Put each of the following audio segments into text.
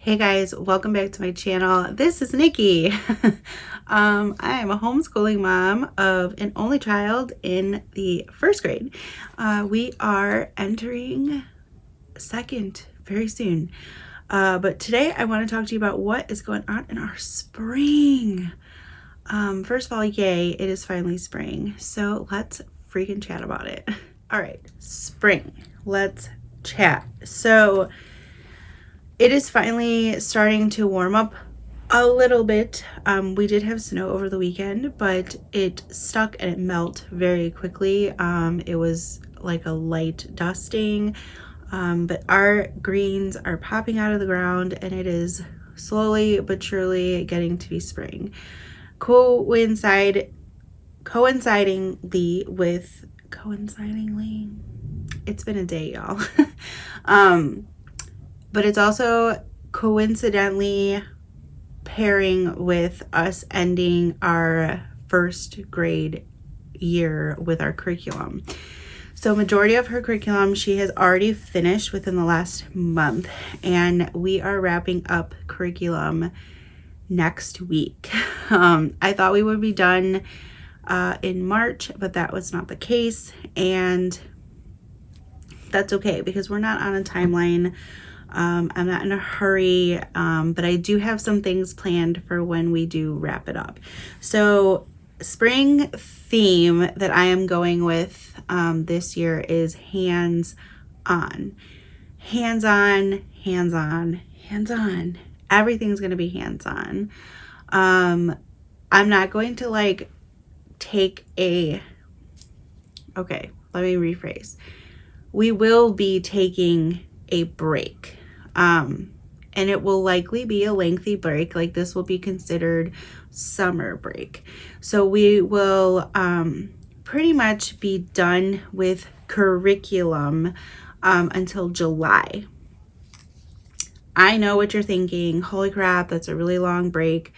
Hey guys, welcome back to my channel. This is Nikki. I am a homeschooling mom of an only child in the first grade. We are entering second very soon. But today I want to talk to you about what is going on in our spring. First of all, yay, it is finally spring. So let's freaking chat about it. All right, spring. Let's chat. So it is finally starting to warm up a little bit. We did have snow over the weekend, but it stuck and it melted very quickly. It was like a light dusting, but our greens are popping out of the ground and it is slowly but surely getting to be spring. Coincidingly, it's been a day, y'all. But it's also coincidentally pairing with us ending our first grade year with our curriculum. So majority of her curriculum she has already finished within the last month, and we are wrapping up curriculum next week. I thought we would be done in March, but that was not the case, and that's okay because we're not on a timeline. I'm not in a hurry, but I do have some things planned for when we do wrap it up. So spring theme that I am going with this year is hands-on. Hands-on, hands-on, hands-on. Everything's going to be hands-on. I'm not going to like take a... Okay, let me rephrase. We will be taking a break. And it will likely be a lengthy break. Like this will be considered summer break. So we will pretty much be done with curriculum until July. I know what you're thinking. Holy crap, that's a really long break.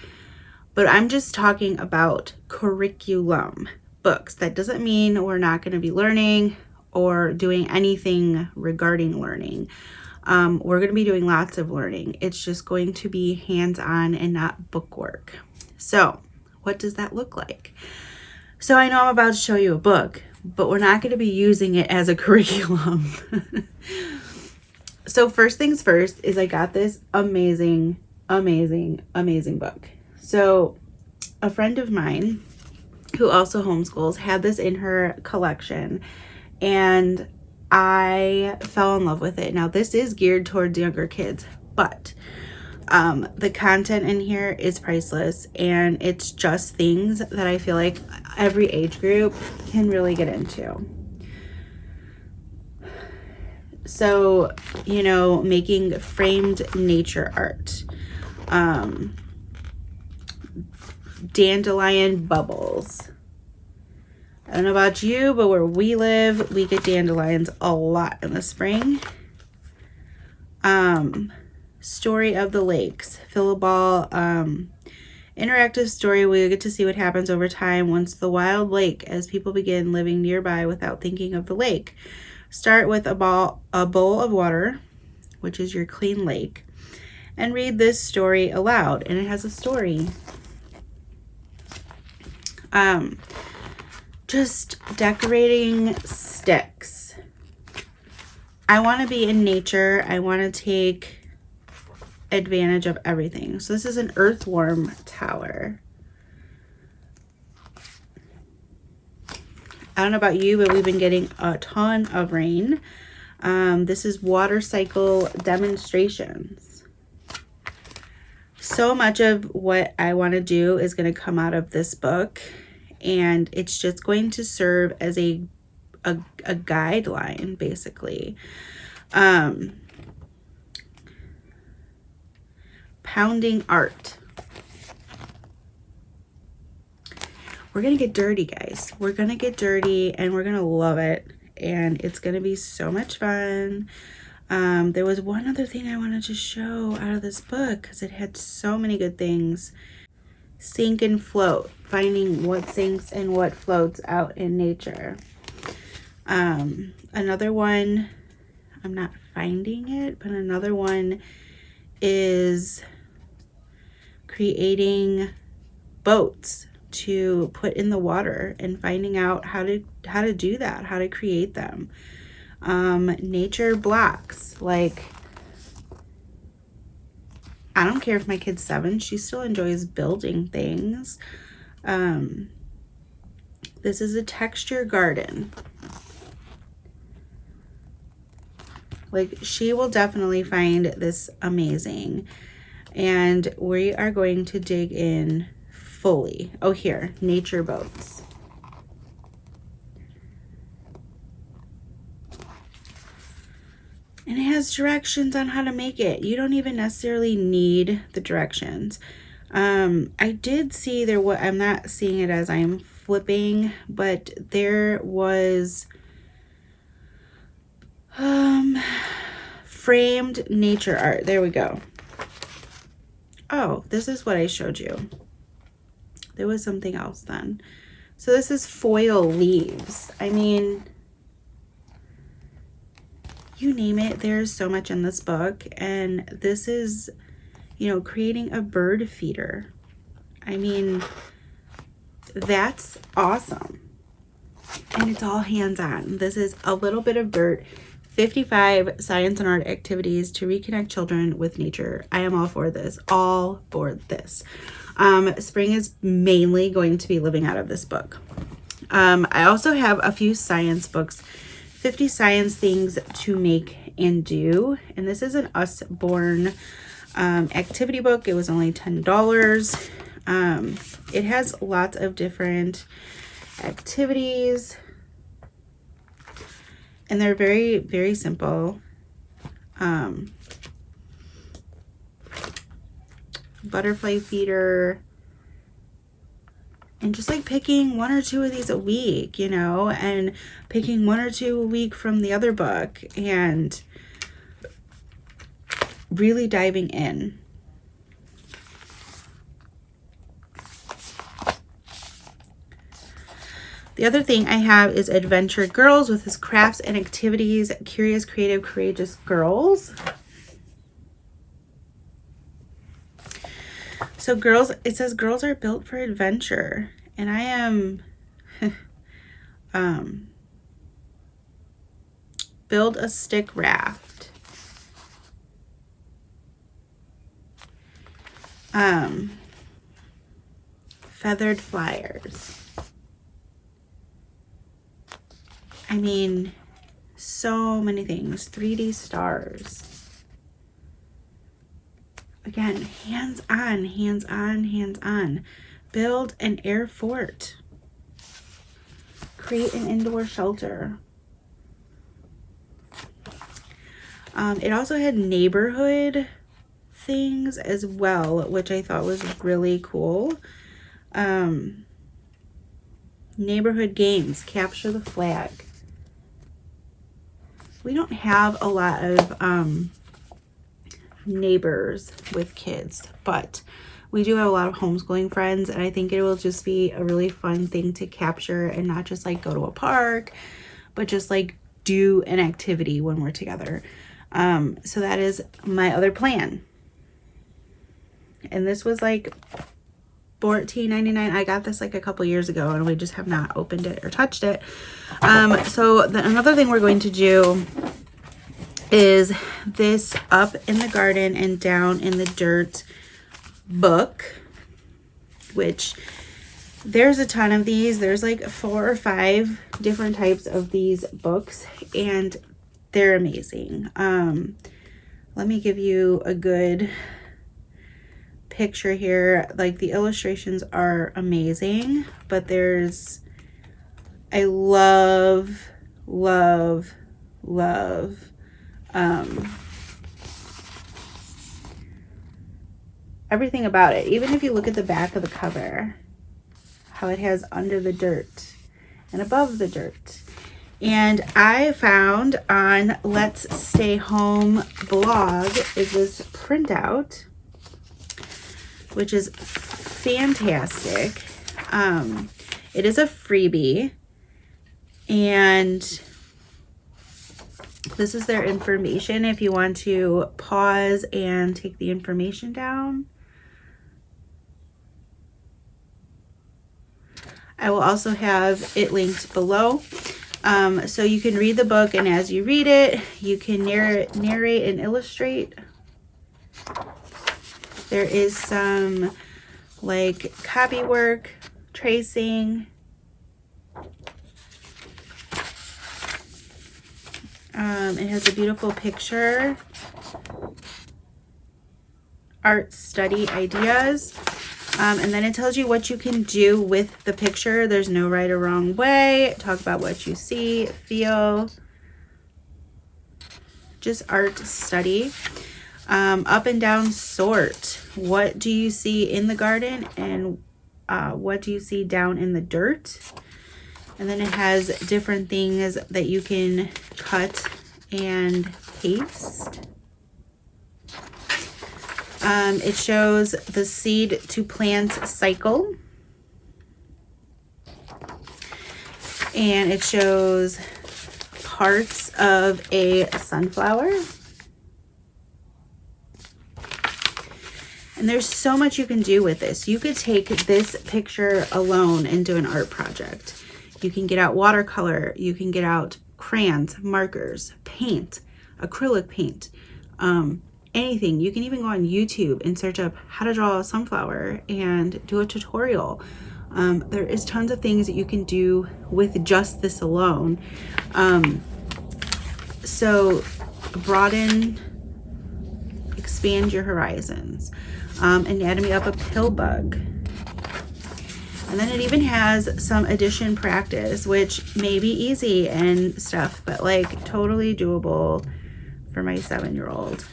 But I'm just talking about curriculum books. That doesn't mean we're not going to be learning or doing anything regarding learning. We're going to be doing lots of learning. It's just going to be hands-on and not bookwork. So what does that look like? So I know I'm about to show you a book, but we're not going to be using it as a curriculum. So first things first is I got this amazing book. So a friend of mine who also homeschools had this in her collection, and I fell in love with it. Now this is geared towards younger kids, but the content in here is priceless, and it's just things that I feel like every age group can really get into. So, you know, making framed nature art, dandelion bubbles. I don't know about you, but where we live, we get dandelions a lot in the spring. Story of the lakes. Fill a ball. Interactive story. We get to see what happens over time once the wild lake as people begin living nearby without thinking of the lake. Start with a bowl of water, which is your clean lake, and read this story aloud. And it has a story. Just decorating sticks. I want to be in nature. I want to take advantage of everything. So this is an earthworm tower. I don't know about you, but we've been getting a ton of rain. This is water cycle demonstrations. So much of what I want to do is going to come out of this book, and it's just going to serve as a guideline, basically. Pounding art. We're gonna get dirty, guys. We're gonna get dirty, and we're gonna love it, and it's gonna be so much fun. There was one other thing I wanted to show out of this book because it had so many good things. Sink and float, finding what sinks and what floats out in nature. Another one, I'm not finding it, but another one is creating boats to put in the water and finding out how to do that, how to create them. Nature blocks, like, I don't care if my kid's 7, she still enjoys building things. This is a texture garden. Like, she will definitely find this amazing. And we are going to dig in fully. Oh, here, nature boats. And it has directions on how to make it. You don't even necessarily need the directions. I did see there, what I'm not seeing it as I'm flipping, but there was framed nature art. There we go. Oh, this is what I showed you. There was something else then. So this is foil leaves. I mean, you name it, there's so much in this book. And this is, you know, creating a bird feeder. I mean, that's awesome. And it's all hands-on. This is A Little Bit of Dirt, 55 science and art activities to reconnect children with nature. I am all for this. All for this. Spring is mainly going to be living out of this book. I also have a few science books, 50 science things to make and do. And this is an Usborne activity book. It was only $10. It has lots of different activities. And they're very, very simple. Butterfly feeder. And just like picking 1 or 2 of these a week, you know, and picking 1 or 2 a week from the other book and really diving in. The other thing I have is Adventure Girls with his crafts and activities, curious, creative, courageous girls. So girls, it says girls are built for adventure. And I am, build a stick raft. Feathered flyers. I mean, so many things. 3D stars. Again, hands-on, hands-on, hands-on. Build an air fort. Create an indoor shelter. It also had neighborhood things as well, which I thought was really cool. Neighborhood games. Capture the flag. We don't have a lot of neighbors with kids, but we do have a lot of homeschooling friends, and I think it will just be a really fun thing to capture and not just like go to a park, but just like do an activity when we're together. So that is my other plan. And this was like $14.99. I got this like a couple years ago and we just have not opened it or touched it. So another thing we're going to do is this Up in the Garden and Down in the Dirt book, which there's a ton of these. There's like 4 or 5 different types of these books and they're amazing. Let me give you a good picture here. Like, the illustrations are amazing, but there's, I love everything about it. Even if you look at the back of the cover, how it has under the dirt and above the dirt. And I found on Let's Stay Home blog is this printout, which is fantastic. It is a freebie, and This is their information if you want to pause and take the information down. I will also have it linked below. So you can read the book, and as you read it, you can narrate and illustrate. There is some like copy work, tracing. It has a beautiful picture, art study ideas, and then it tells you what you can do with the picture. There's no right or wrong way. Talk about what you see, feel, just art study. Up and down sort. What do you see in the garden, and what do you see down in the dirt? And then it has different things that you can cut and paste. It shows the seed to plant cycle. And it shows parts of a sunflower. And there's so much you can do with this. You could take this picture alone and do an art project. You can get out watercolor, you can get out crayons, markers, paint, acrylic paint, anything. You can even go on YouTube and search up how to draw a sunflower and do a tutorial. There is tons of things that you can do with just this alone. So broaden, expand your horizons. Anatomy of a pill bug. And then it even has some addition practice, which may be easy and stuff, but like totally doable for my 7-year-old.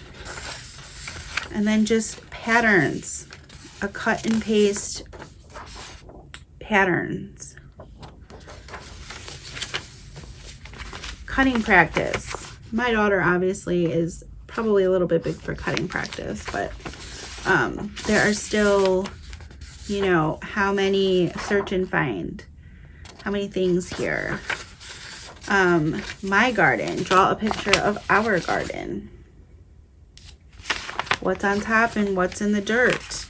And then just patterns, a cut and paste patterns. Cutting practice. My daughter obviously is probably a little bit big for cutting practice, but there are still, you know, how many search and find, how many things here. My garden, draw a picture of our garden. What's on top and what's in the dirt.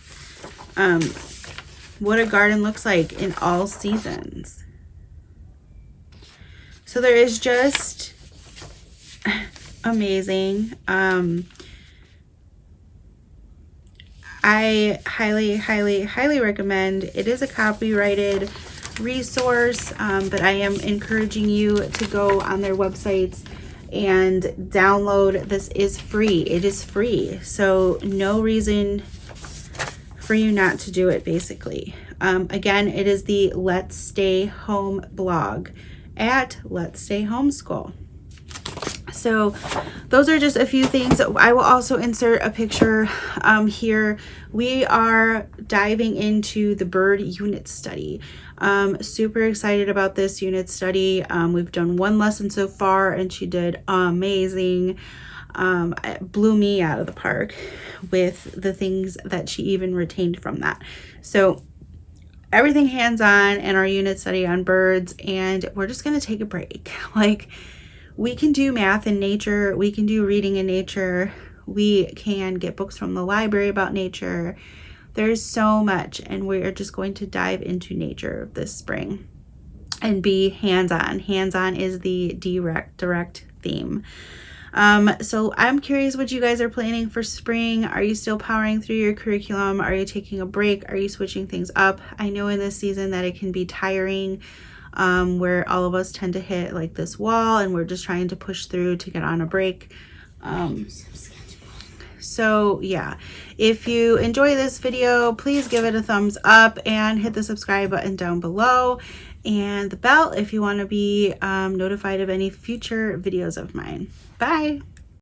What a garden looks like in all seasons. So there is just amazing. I highly recommend. It is a copyrighted resource, but I am encouraging you to go on their websites and download. This is free. It is free. So no reason for you not to do it, basically. Again, it is the Let's Stay Home blog at Let's Stay Homeschool. So those are just a few things. I will also insert a picture here. We are diving into the bird unit study. Super excited about this unit study. We've done one lesson so far and she did amazing. It blew me out of the park with the things that she even retained from that. So everything hands-on in our unit study on birds, and we're just going to take a break. Like, we can do math in nature, we can do reading in nature, we can get books from the library about nature. There's so much, and we are just going to dive into nature this spring and be hands-on. Hands-on is the direct theme. So I'm curious what you guys are planning for spring. Are you still powering through your curriculum? Are you taking a break? Are you switching things up? I know in this season that it can be tiring, where all of us tend to hit like this wall and we're just trying to push through to get on a break. So yeah, if you enjoy this video, please give it a thumbs up and hit the subscribe button down below and the bell if you want to be notified of any future videos of mine. Bye.